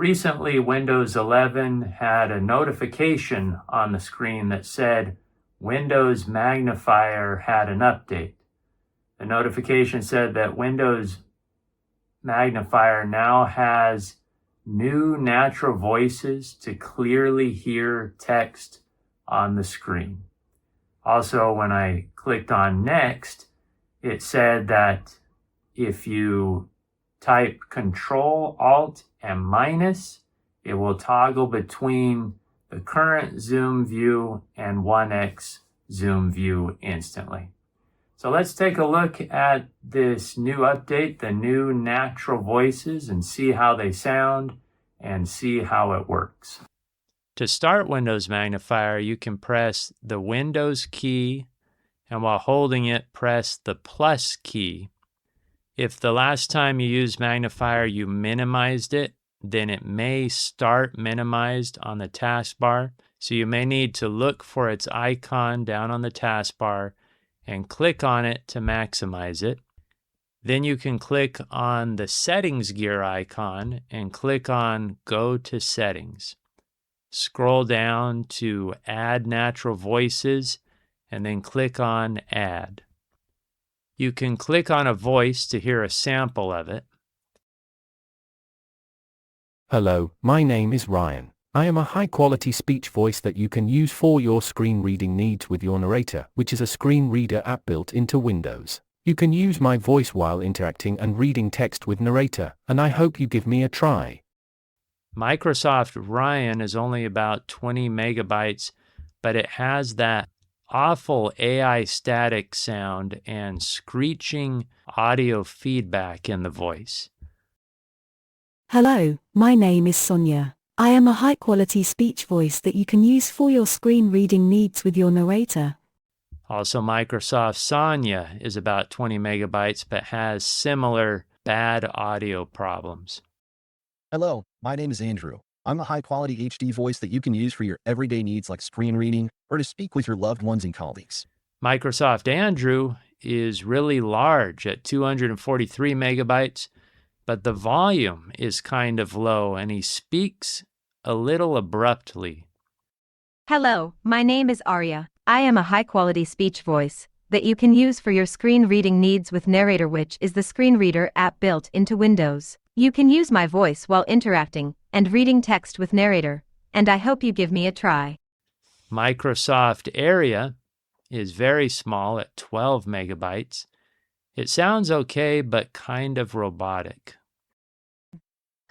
Recently, Windows 11 had a notification on the screen that said Windows Magnifier had an update. The notification said that Windows Magnifier now has new natural voices to clearly hear text on the screen. Also, when I clicked on Next, it said that if you type Control, Alt, and minus, it will toggle between the current zoom view and 1x zoom view instantly. So let's take a look at this new update, the new natural voices, and see how they sound and see how it works. To start Windows Magnifier, you can press the Windows key, and while holding it, press the plus key. If the last time you used Magnifier you minimized it, then it may start minimized on the taskbar. So you may need to look for its icon down on the taskbar and click on it to maximize it. Then you can click on the settings gear icon and click on Go to Settings. Scroll down to Add Natural Voices and then click on Add. You can click on a voice to hear a sample of it. Hello, my name is Ryan. I am a high-quality speech voice that you can use for your screen reading needs with your narrator, which is a screen reader app built into Windows. You can use my voice while interacting and reading text with narrator, and I hope you give me a try. Microsoft Ryan is only about 20 megabytes, but it has that awful AI static sound and screeching audio feedback in the voice. Hello, my name is Sonia. I am a high-quality speech voice that you can use for your screen reading needs with your narrator. Also, Microsoft Sonia is about 20 megabytes, but has similar bad audio problems. Hello, my name is Andrew. I'm a high-quality HD voice that you can use for your everyday needs like screen reading or to speak with your loved ones and colleagues. Microsoft Andrew is really large at 243 megabytes, but the volume is kind of low and he speaks a little abruptly. Hello, my name is Aria. I am a high-quality speech voice that you can use for your screen reading needs with Narrator, which is the screen reader app built into Windows. You can use my voice while interacting and reading text with Narrator, and I hope you give me a try. Microsoft Aria is very small at 12 megabytes. It sounds okay, but kind of robotic.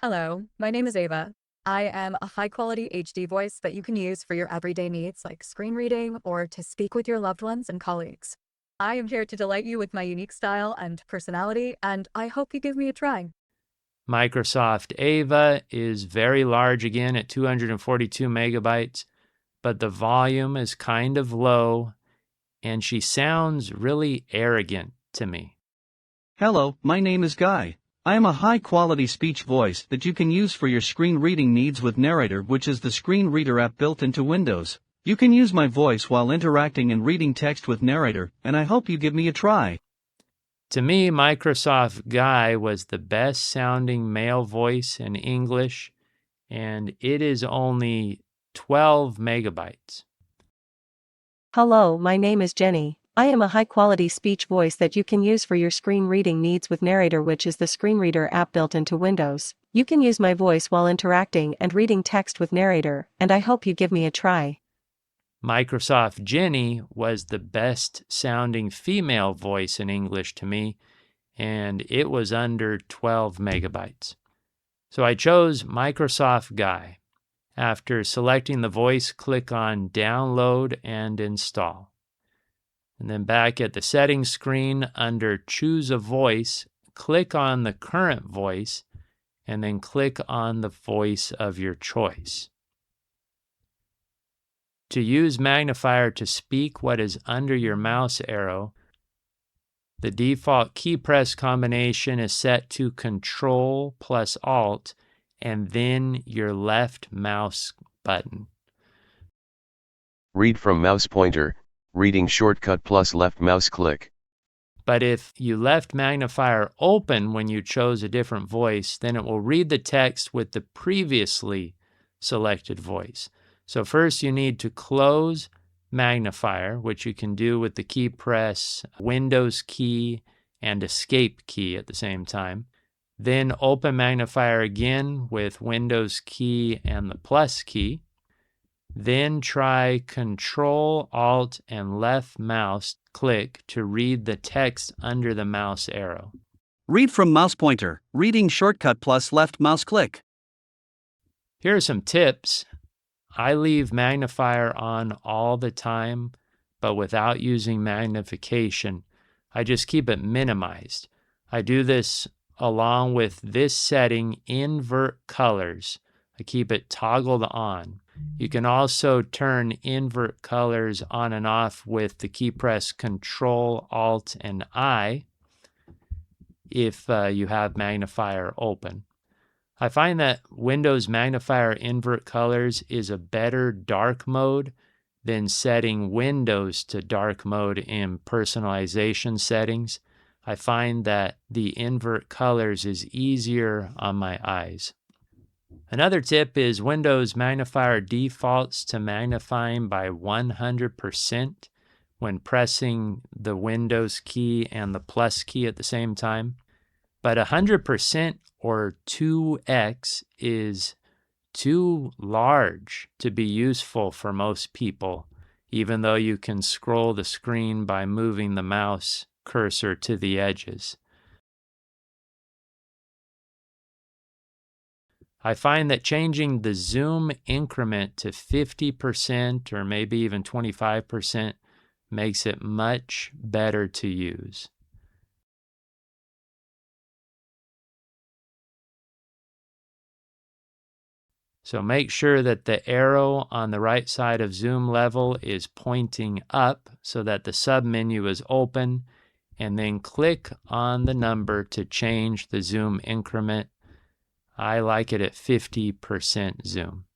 Hello, my name is Ava. I am a high-quality HD voice that you can use for your everyday needs like screen reading or to speak with your loved ones and colleagues. I am here to delight you with my unique style and personality, and I hope you give me a try. Microsoft Ava is very large again at 242 megabytes, but the volume is kind of low, and she sounds really arrogant to me. Hello, my name is Guy. I am a high-quality speech voice that you can use for your screen reading needs with Narrator, which is the screen reader app built into Windows. You can use my voice while interacting and reading text with Narrator, and I hope you give me a try. To me, Microsoft Guy was the best sounding male voice in English, and it is only 12 megabytes. Hello, my name is Jenny. I am a high-quality speech voice that you can use for your screen reading needs with Narrator, which is the screen reader app built into Windows. You can use my voice while interacting and reading text with Narrator, and I hope you give me a try. Microsoft Jenny was the best sounding female voice in English to me, and it was under 12 megabytes. So I chose Microsoft Guy. After selecting the voice, click on Download and Install. And then back at the settings screen under Choose a Voice, click on the current voice and then click on the voice of your choice. To use Magnifier to speak what is under your mouse arrow, the default key press combination is set to Control plus Alt and then your left mouse button. Read from mouse pointer, reading shortcut plus left mouse click. But if you left Magnifier open when you chose a different voice, then it will read the text with the previously selected voice. So first you need to close Magnifier, which you can do with the key press Windows key and Escape key at the same time. Then open Magnifier again with Windows key and the plus key. Then try Control, Alt, and left mouse click to read the text under the mouse arrow. Read from mouse pointer, reading shortcut plus left mouse click. Here are some tips. I leave Magnifier on all the time, but without using magnification. I just keep it minimized. I do this along with this setting, Invert Colors. I keep it toggled on. You can also turn invert colors on and off with the key press Control, Alt, and I if you have Magnifier open. I find that Windows Magnifier Invert Colors is a better dark mode than setting Windows to dark mode in personalization settings. I find that the invert colors is easier on my eyes. Another tip is Windows Magnifier defaults to magnifying by 100% when pressing the Windows key and the plus key at the same time. But 100% or 2x is too large to be useful for most people, even though you can scroll the screen by moving the mouse cursor to the edges. I find that changing the zoom increment to 50% or maybe even 25% makes it much better to use. So make sure that the arrow on the right side of zoom level is pointing up so that the submenu is open, and then click on the number to change the zoom increment. I like it at 50% zoom.